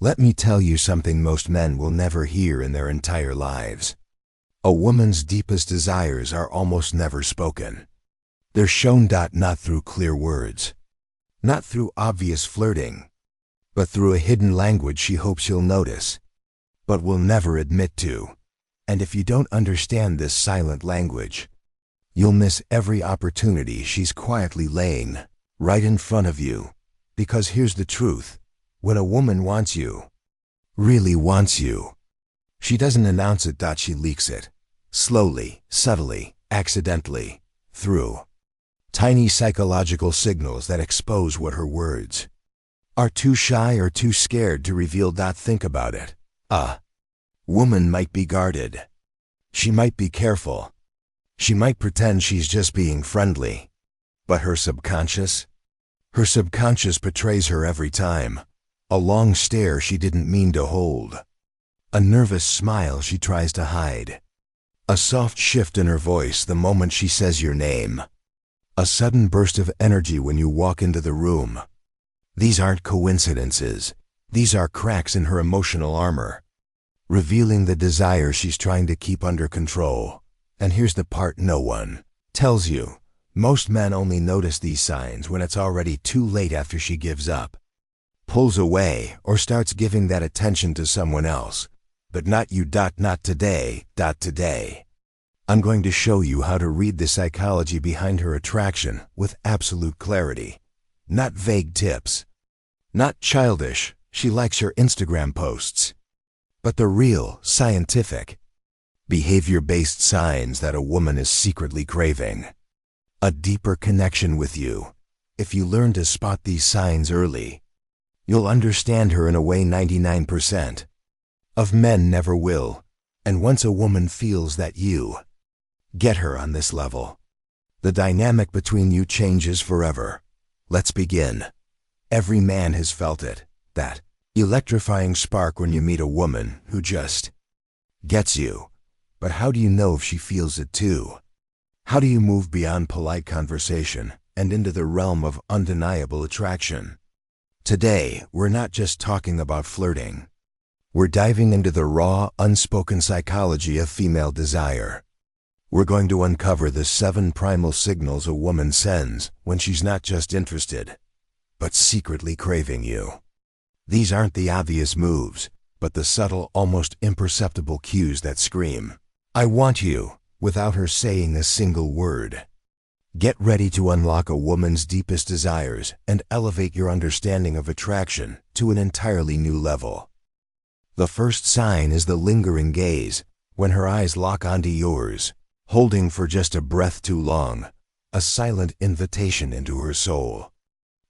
Let me tell you something most men will never hear in their entire lives. A woman's deepest desires are almost never spoken. They're shown not through clear words, not through obvious flirting, but through a hidden language she hopes you'll notice, but will never admit to. And if you don't understand this silent language, you'll miss every opportunity she's quietly laying right in front of you. Because here's the truth. When a woman wants you, really wants you, she doesn't announce it. She leaks it. Slowly, subtly, accidentally, through tiny psychological signals that expose what her words are too shy or too scared to reveal. Think about it. A woman might be guarded. She might be careful. She might pretend she's just being friendly. But her subconscious betrays her every time. A long stare she didn't mean to hold. A nervous smile she tries to hide. A soft shift in her voice the moment she says your name. A sudden burst of energy when you walk into the room. These aren't coincidences. These are cracks in her emotional armor, revealing the desire she's trying to keep under control. And here's the part no one tells you. Most men only notice these signs when it's already too late, after she gives up, pulls away, or starts giving that attention to someone else. But not you. Not today. Today, I'm going to show you how to read the psychology behind her attraction with absolute clarity. Not vague tips. Not childish, she likes your Instagram posts. But the real, scientific, behavior-based signs that a woman is secretly craving a deeper connection with you. If you learn to spot these signs early, you'll understand her in a way 99% of men never will. And once a woman feels that you get her on this level, the dynamic between you changes forever. Let's begin. Every man has felt it, that electrifying spark when you meet a woman who just gets you. But how do you know if she feels it too? How do you move beyond polite conversation and into the realm of undeniable attraction? Today, we're not just talking about flirting. We're diving into the raw, unspoken psychology of female desire. We're going to uncover the 7 primal signals a woman sends when she's not just interested, but secretly craving you. These aren't the obvious moves, but the subtle, almost imperceptible cues that scream, "I want you," without her saying a single word. Get ready to unlock a woman's deepest desires and elevate your understanding of attraction to an entirely new level. The first sign is the lingering gaze, when her eyes lock onto yours, holding for just a breath too long, a silent invitation into her soul.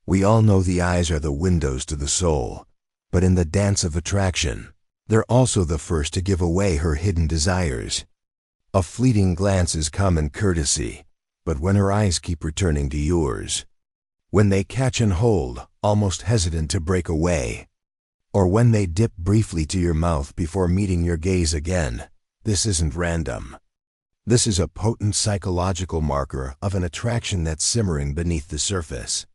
We all know the eyes are the windows to the soul, but in the dance of attraction, they're also the first to give away her hidden desires. A fleeting glance is common courtesy, but when her eyes keep returning to yours, when they catch and hold, almost hesitant to break away, or when they dip briefly to your mouth before meeting your gaze again, this isn't random. This is a potent psychological marker of an attraction that's simmering beneath the surface.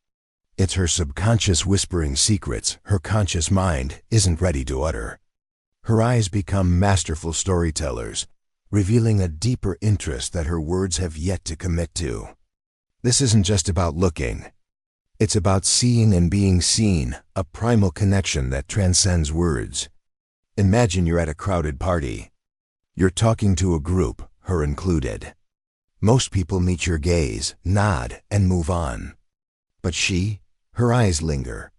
It's her subconscious whispering secrets her conscious mind isn't ready to utter. Her eyes become masterful storytellers, revealing a deeper interest that her words have yet to commit to. This isn't just about looking. It's about seeing and being seen, a primal connection that transcends words. Imagine you're at a crowded party. You're talking to a group, her included. Most people meet your gaze, nod, and move on. But her eyes linger.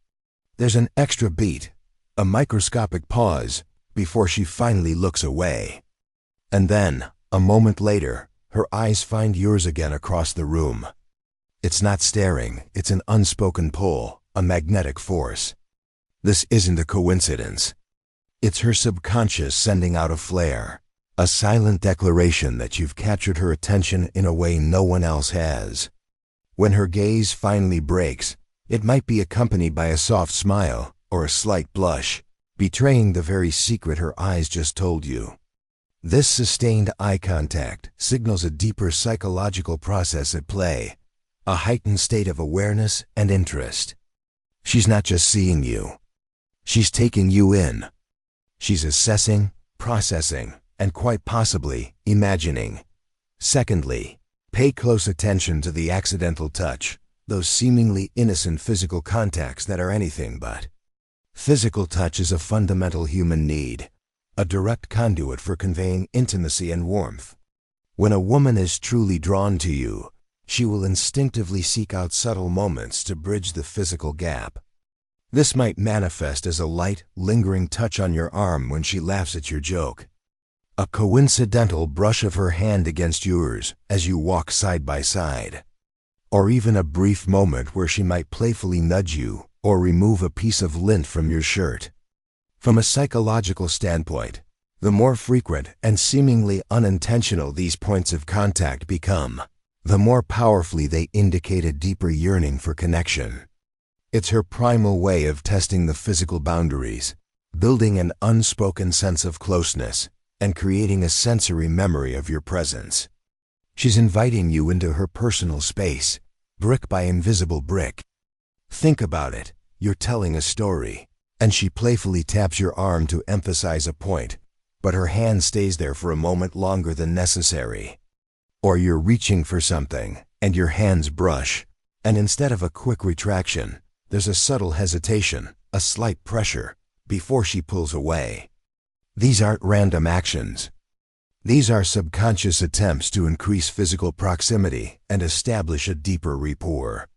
There's an extra beat, a microscopic pause, before she finally looks away. And then, a moment later, her eyes find yours again across the room. It's not staring, it's an unspoken pull, a magnetic force. This isn't a coincidence. It's her subconscious sending out a flare, a silent declaration that you've captured her attention in a way no one else has. When her gaze finally breaks, it might be accompanied by a soft smile or a slight blush, betraying the very secret her eyes just told you. This sustained eye contact signals a deeper psychological process at play, a heightened state of awareness and interest. She's not just seeing you. She's taking you in. She's assessing, processing, and quite possibly imagining. Secondly, pay close attention to the accidental touch, those seemingly innocent physical contacts that are anything but. Physical touch is a fundamental human need, a direct conduit for conveying intimacy and warmth. When a woman is truly drawn to you, she will instinctively seek out subtle moments to bridge the physical gap. This might manifest as a light, lingering touch on your arm when she laughs at your joke, a coincidental brush of her hand against yours as you walk side by side, or even a brief moment where she might playfully nudge you or remove a piece of lint from your shirt. From a psychological standpoint, the more frequent and seemingly unintentional these points of contact become, the more powerfully they indicate a deeper yearning for connection. It's her primal way of testing the physical boundaries, building an unspoken sense of closeness, and creating a sensory memory of your presence. She's inviting you into her personal space, brick by invisible brick. Think about it. You're telling a story, and she playfully taps your arm to emphasize a point, but her hand stays there for a moment longer than necessary. Or you're reaching for something, and your hands brush, and instead of a quick retraction, there's a subtle hesitation, a slight pressure, before she pulls away. These aren't random actions. These are subconscious attempts to increase physical proximity and establish a deeper rapport.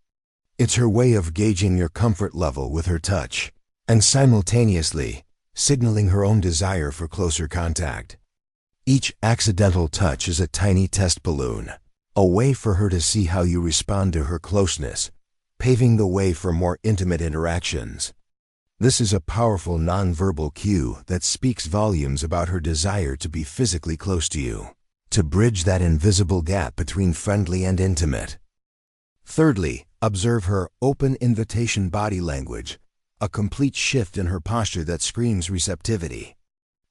It's her way of gauging your comfort level with her touch, and simultaneously signaling her own desire for closer contact. Each accidental touch is a tiny test balloon, a way for her to see how you respond to her closeness, paving the way for more intimate interactions. This is a powerful nonverbal cue that speaks volumes about her desire to be physically close to you, to bridge that invisible gap between friendly and intimate. Thirdly, observe her open invitation body language, a complete shift in her posture that screams receptivity.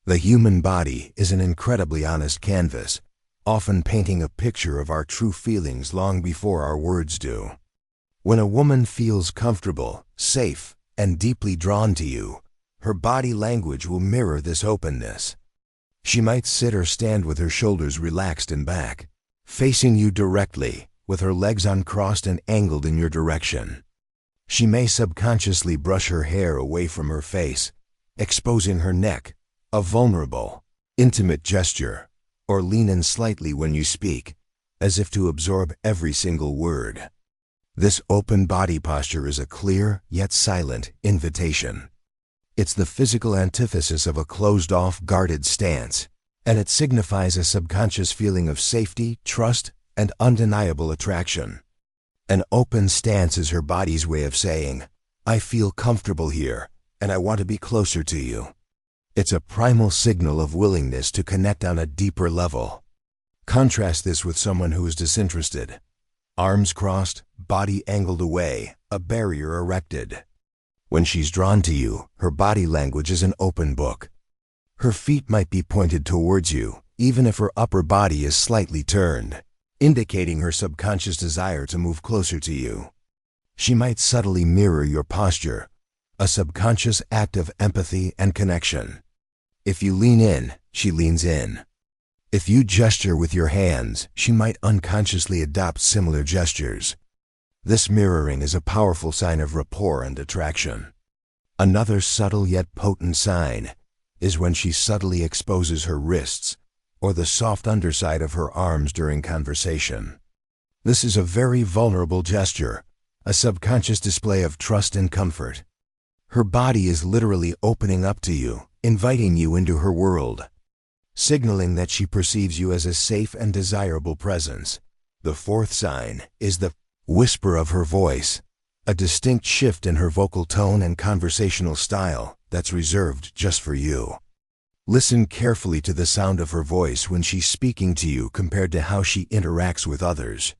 The human body is an incredibly honest canvas, often painting a picture of our true feelings long before our words do. When a woman feels comfortable, safe, and deeply drawn to you, her body language will mirror this openness. She might sit or stand with her shoulders relaxed and back, facing you directly, with her legs uncrossed and angled in your direction. She may subconsciously brush her hair away from her face, exposing her neck, a vulnerable, intimate gesture, or lean in slightly when you speak, as if to absorb every single word. This open body posture is a clear, yet silent, invitation. It's the physical antithesis of a closed-off, guarded stance, and it signifies a subconscious feeling of safety, trust, and undeniable attraction. An open stance is her body's way of saying, "I feel comfortable here, and I want to be closer to you." It's a primal signal of willingness to connect on a deeper level. Contrast this with someone who is disinterested. Arms crossed, body angled away, a barrier erected. When she's drawn to you, her body language is an open book. Her feet might be pointed towards you, even if her upper body is slightly turned, indicating her subconscious desire to move closer to you. She might subtly mirror your posture, a subconscious act of empathy and connection. If you lean in, she leans in. If you gesture with your hands, she might unconsciously adopt similar gestures. This mirroring is a powerful sign of rapport and attraction. Another subtle yet potent sign is when she subtly exposes her wrists or the soft underside of her arms during conversation. This is a very vulnerable gesture, a subconscious display of trust and comfort. Her body is literally opening up to you, inviting you into her world, signaling that she perceives you as a safe and desirable presence. The fourth sign is the whisper of her voice, a distinct shift in her vocal tone and conversational style that's reserved just for you. Listen carefully to the sound of her voice when she's speaking to you compared to how she interacts with others.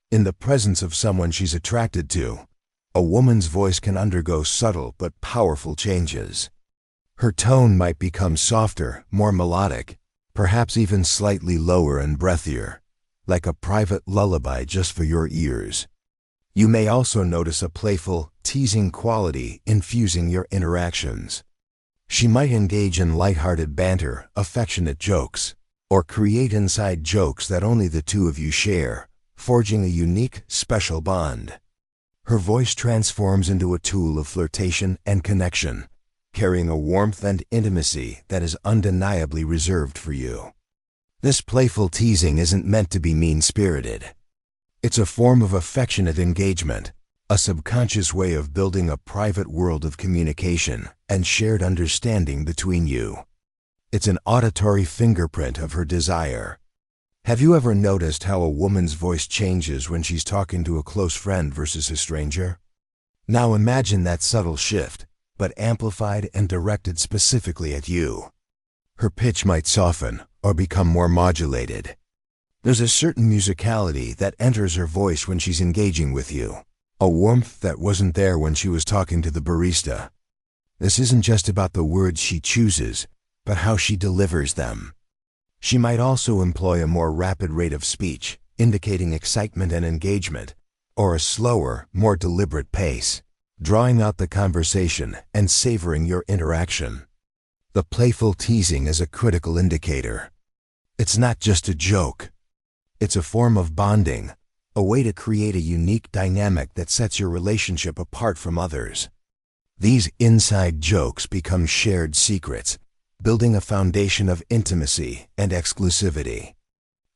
In the presence of someone she's attracted to, a woman's voice can undergo subtle but powerful changes. Her tone might become softer, more melodic, perhaps even slightly lower and breathier, like a private lullaby just for your ears. You may also notice a playful, teasing quality infusing your interactions. She might engage in lighthearted banter, affectionate jokes, or create inside jokes that only the two of you share, forging a unique, special bond. Her voice transforms into a tool of flirtation and connection, carrying a warmth and intimacy that is undeniably reserved for you. This playful teasing isn't meant to be mean-spirited. It's a form of affectionate engagement, a subconscious way of building a private world of communication and shared understanding between you. It's an auditory fingerprint of her desire. Have you ever noticed how a woman's voice changes when she's talking to a close friend versus a stranger? Now imagine that subtle shift, but amplified and directed specifically at you. Her pitch might soften or become more modulated. There's a certain musicality that enters her voice when she's engaging with you, a warmth that wasn't there when she was talking to the barista. This isn't just about the words she chooses, but how she delivers them. She might also employ a more rapid rate of speech, indicating excitement and engagement, or a slower, more deliberate pace, drawing out the conversation and savoring your interaction. The playful teasing is a critical indicator. It's not just a joke. It's a form of bonding, a way to create a unique dynamic that sets your relationship apart from others. These inside jokes become shared secrets, building a foundation of intimacy and exclusivity.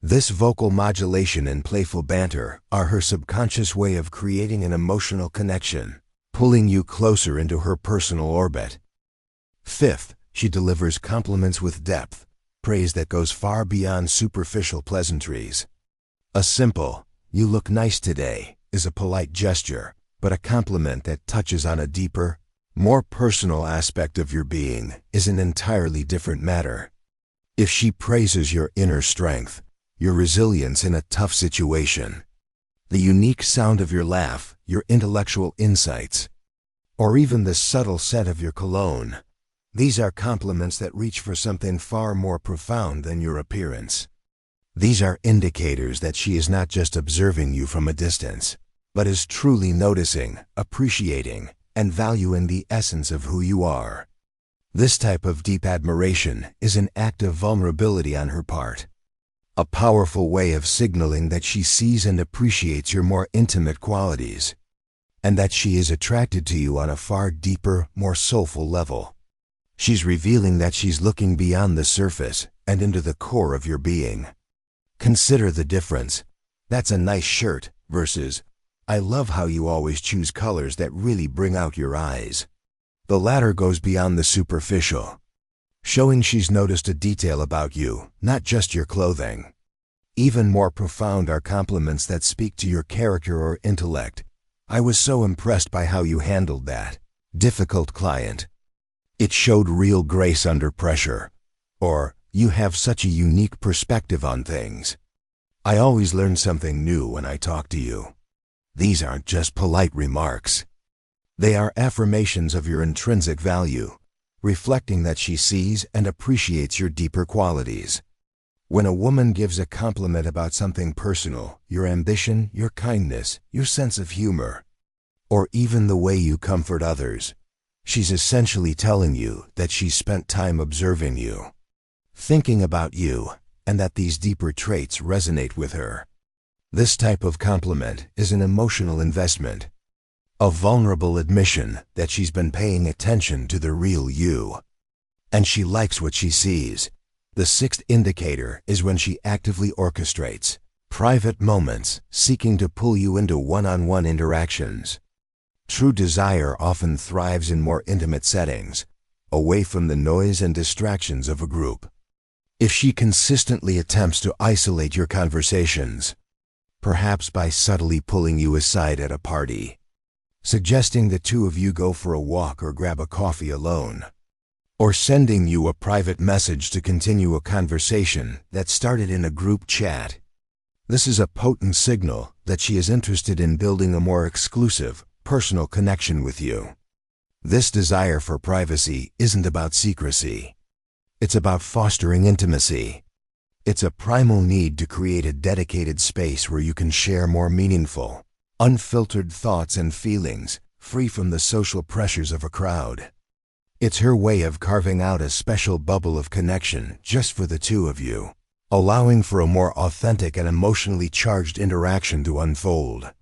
This vocal modulation and playful banter are her subconscious way of creating an emotional connection, pulling you closer into her personal orbit. Fifth, she delivers compliments with depth, praise that goes far beyond superficial pleasantries. A simple, "You look nice today," is a polite gesture, but a compliment that touches on a deeper, more personal aspect of your being is an entirely different matter. If she praises your inner strength, your resilience in a tough situation, the unique sound of your laugh, your intellectual insights, or even the subtle scent of your cologne, these are compliments that reach for something far more profound than your appearance. These are indicators that she is not just observing you from a distance, but is truly noticing, appreciating, and valuing the essence of who you are. This type of deep admiration is an act of vulnerability on her part, a powerful way of signaling that she sees and appreciates your more intimate qualities, and that she is attracted to you on a far deeper, more soulful level. She's revealing that she's looking beyond the surface and into the core of your being. Consider the difference. "That's a nice shirt," versus, "I love how you always choose colors that really bring out your eyes." The latter goes beyond the superficial, showing she's noticed a detail about you, not just your clothing. Even more profound are compliments that speak to your character or intellect. "I was so impressed by how you handled that difficult client. It showed real grace under pressure." Or, "You have such a unique perspective on things. I always learn something new when I talk to you." These aren't just polite remarks. They are affirmations of your intrinsic value, reflecting that she sees and appreciates your deeper qualities. When a woman gives a compliment about something personal, your ambition, your kindness, your sense of humor, or even the way you comfort others, she's essentially telling you that she's spent time observing you, thinking about you, and that these deeper traits resonate with her. This type of compliment is an emotional investment, a vulnerable admission that she's been paying attention to the real you, and she likes what she sees. The sixth indicator is when she actively orchestrates private moments, seeking to pull you into one-on-one interactions. True desire often thrives in more intimate settings, away from the noise and distractions of a group. If she consistently attempts to isolate your conversations, perhaps by subtly pulling you aside at a party, suggesting the two of you go for a walk or grab a coffee alone, or sending you a private message to continue a conversation that started in a group chat, this is a potent signal that she is interested in building a more exclusive, personal connection with you. This desire for privacy isn't about secrecy. It's about fostering intimacy. It's a primal need to create a dedicated space where you can share more meaningful, unfiltered thoughts and feelings, free from the social pressures of a crowd. It's her way of carving out a special bubble of connection just for the two of you, allowing for a more authentic and emotionally charged interaction to unfold.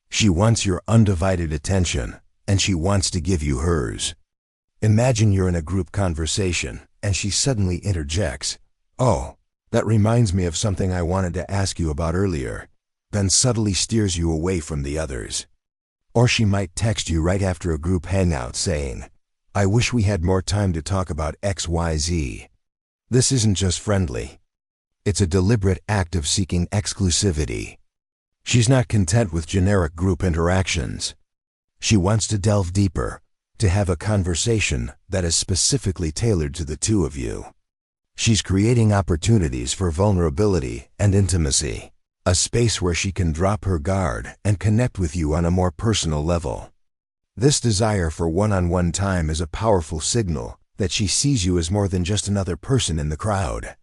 She wants your undivided attention, and she wants to give you hers. Imagine you're in a group conversation, and she suddenly interjects, "Oh, that reminds me of something I wanted to ask you about earlier," then subtly steers you away from the others. Or she might text you right after a group hangout saying, "I wish we had more time to talk about XYZ." This isn't just friendly. It's a deliberate act of seeking exclusivity. She's not content with generic group interactions. She wants to delve deeper, to have a conversation that is specifically tailored to the two of you. She's creating opportunities for vulnerability and intimacy, a space where she can drop her guard and connect with you on a more personal level. This desire for one-on-one time is a powerful signal that she sees you as more than just another person in the crowd.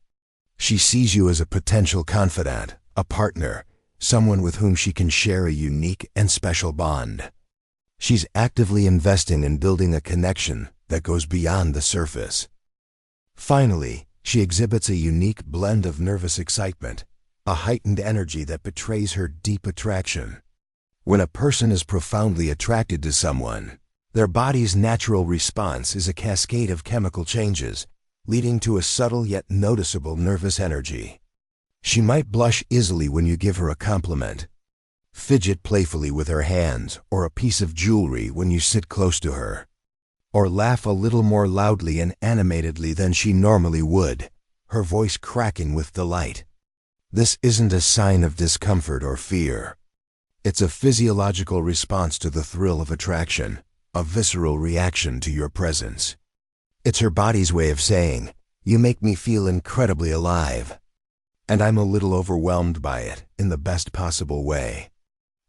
She sees you as a potential confidant, a partner, someone with whom she can share a unique and special bond. She's actively investing in building a connection that goes beyond the surface. Finally, she exhibits a unique blend of nervous excitement, a heightened energy that betrays her deep attraction. When a person is profoundly attracted to someone, their body's natural response is a cascade of chemical changes, leading to a subtle yet noticeable nervous energy. She might blush easily when you give her a compliment, fidget playfully with her hands or a piece of jewelry when you sit close to her, or laugh a little more loudly and animatedly than she normally would, her voice cracking with delight. This isn't a sign of discomfort or fear. It's a physiological response to the thrill of attraction, a visceral reaction to your presence. It's her body's way of saying, "You make me feel incredibly alive." And I'm a little overwhelmed by it, in the best possible way.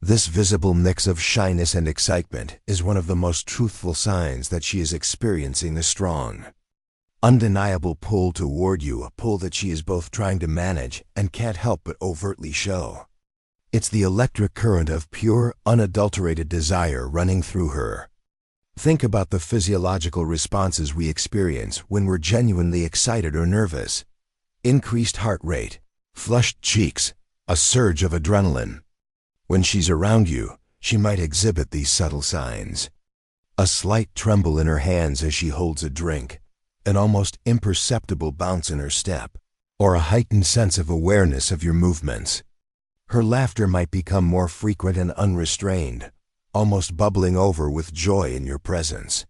This visible mix of shyness and excitement is one of the most truthful signs that she is experiencing a strong, undeniable pull toward you, a pull that she is both trying to manage and can't help but overtly show. It's the electric current of pure, unadulterated desire running through her. Think about the physiological responses we experience when we're genuinely excited or nervous. Increased heart rate, flushed cheeks, a surge of adrenaline. When she's around you, she might exhibit these subtle signs. A slight tremble in her hands as she holds a drink, an almost imperceptible bounce in her step, or a heightened sense of awareness of your movements. Her laughter might become more frequent and unrestrained, almost bubbling over with joy in your presence.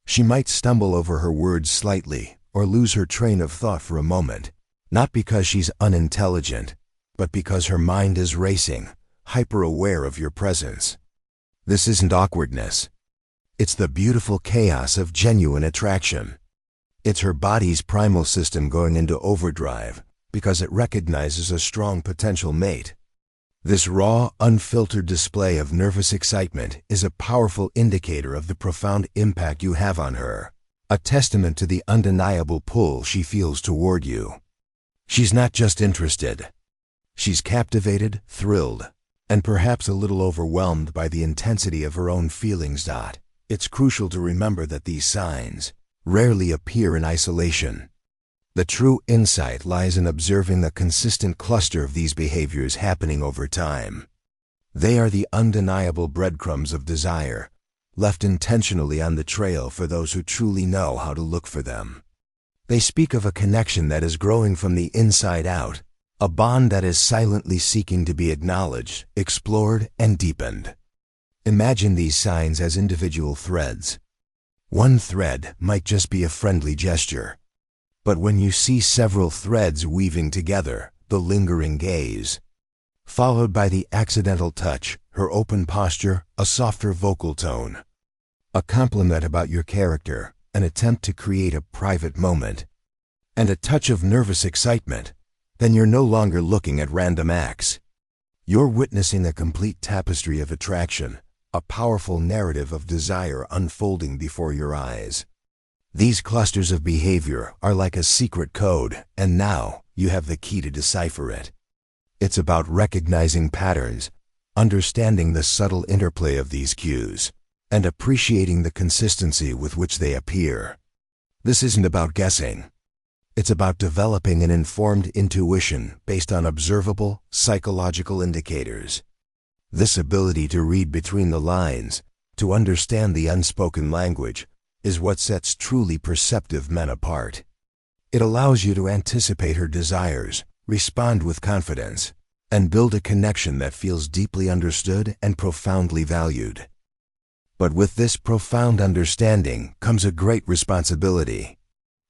She might stumble over her words slightly or lose her train of thought for a moment, not because she's unintelligent, but because her mind is racing, hyper-aware of your presence. This isn't awkwardness. It's the beautiful chaos of genuine attraction. It's her body's primal system going into overdrive because it recognizes a strong potential mate. This raw, unfiltered display of nervous excitement is a powerful indicator of the profound impact you have on her, a testament to the undeniable pull she feels toward you. She's not just interested. She's captivated, thrilled, and perhaps a little overwhelmed by the intensity of her own feelings. It's crucial to remember that these signs rarely appear in isolation. The true insight lies in observing the consistent cluster of these behaviors happening over time. They are the undeniable breadcrumbs of desire, left intentionally on the trail for those who truly know how to look for them. They speak of a connection that is growing from the inside out, a bond that is silently seeking to be acknowledged, explored, and deepened. Imagine these signs as individual threads. One thread might just be a friendly gesture. But when you see several threads weaving together, the lingering gaze, followed by the accidental touch, her open posture, a softer vocal tone, a compliment about your character, an attempt to create a private moment, and a touch of nervous excitement, then you're no longer looking at random acts. You're witnessing a complete tapestry of attraction, a powerful narrative of desire unfolding before your eyes. These clusters of behavior are like a secret code, and now you have the key to decipher it. It's about recognizing patterns, understanding the subtle interplay of these cues, and appreciating the consistency with which they appear. This isn't about guessing. It's about developing an informed intuition based on observable, psychological indicators. This ability to read between the lines, to understand the unspoken language, is what sets truly perceptive men apart. It allows you to anticipate her desires, respond with confidence, and build a connection that feels deeply understood and profoundly valued. But with this profound understanding comes a great responsibility.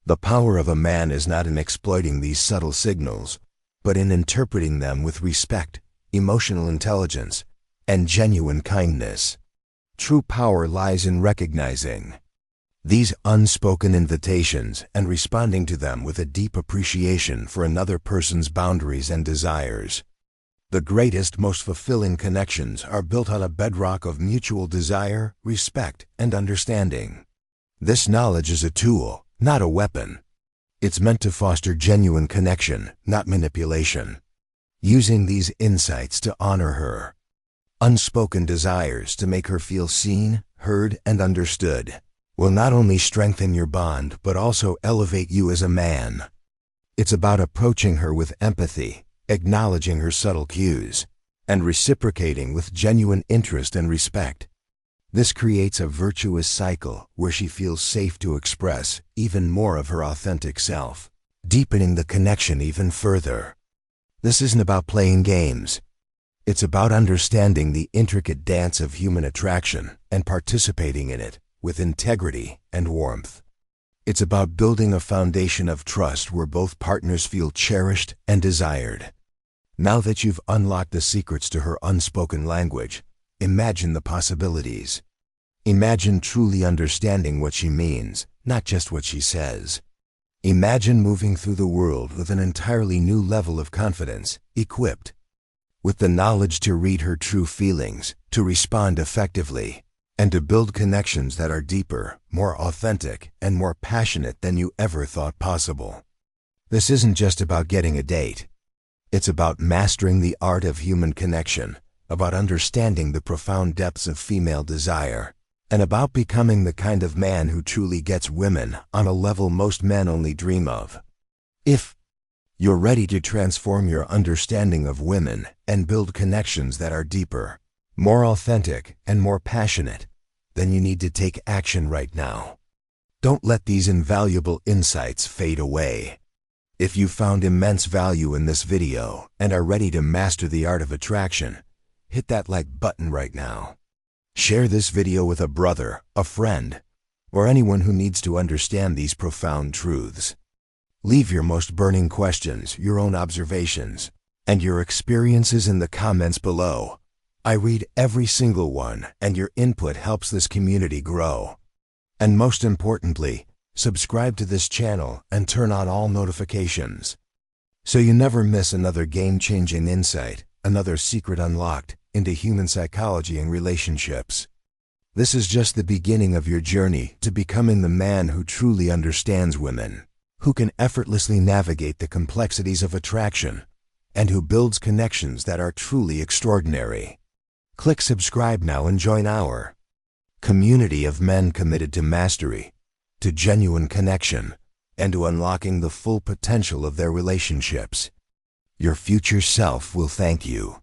The power of a man is not in exploiting these subtle signals, but in interpreting them with respect, emotional intelligence, and genuine kindness. True power lies in recognizing these unspoken invitations and responding to them with a deep appreciation for another person's boundaries and desires. The greatest, most fulfilling connections are built on a bedrock of mutual desire, respect, and understanding. This knowledge is a tool, not a weapon. It's meant to foster genuine connection, not manipulation. Using these insights to honor her unspoken desires, to make her feel seen, heard, and understood, will not only strengthen your bond but also elevate you as a man. It's about approaching her with empathy, acknowledging her subtle cues, and reciprocating with genuine interest and respect. This creates a virtuous cycle where she feels safe to express even more of her authentic self, deepening the connection even further. This isn't about playing games. It's about understanding the intricate dance of human attraction and participating in it with integrity and warmth. It's about building a foundation of trust where both partners feel cherished and desired. Now that you've unlocked the secrets to her unspoken language, imagine the possibilities. Imagine truly understanding what she means, not just what she says. Imagine moving through the world with an entirely new level of confidence, equipped with the knowledge to read her true feelings, to respond effectively, and to build connections that are deeper, more authentic, and more passionate than you ever thought possible. This isn't just about getting a date. It's about mastering the art of human connection, about understanding the profound depths of female desire, and about becoming the kind of man who truly gets women on a level most men only dream of. If you're ready to transform your understanding of women and build connections that are deeper, more authentic, and more passionate, then you need to take action right now. Don't let these invaluable insights fade away. If you found immense value in this video and are ready to master the art of attraction, hit that like button right now. Share this video with a brother, a friend, or anyone who needs to understand these profound truths. Leave your most burning questions, your own observations, and your experiences in the comments below. I read every single one, and your input helps this community grow. And most importantly, subscribe to this channel and turn on all notifications, so you never miss another game-changing insight, another secret unlocked into human psychology and relationships. This is just the beginning of your journey to becoming the man who truly understands women, who can effortlessly navigate the complexities of attraction, and who builds connections that are truly extraordinary. Click subscribe now and join our community of men committed to mastery, to genuine connection, and to unlocking the full potential of their relationships. Your future self will thank you.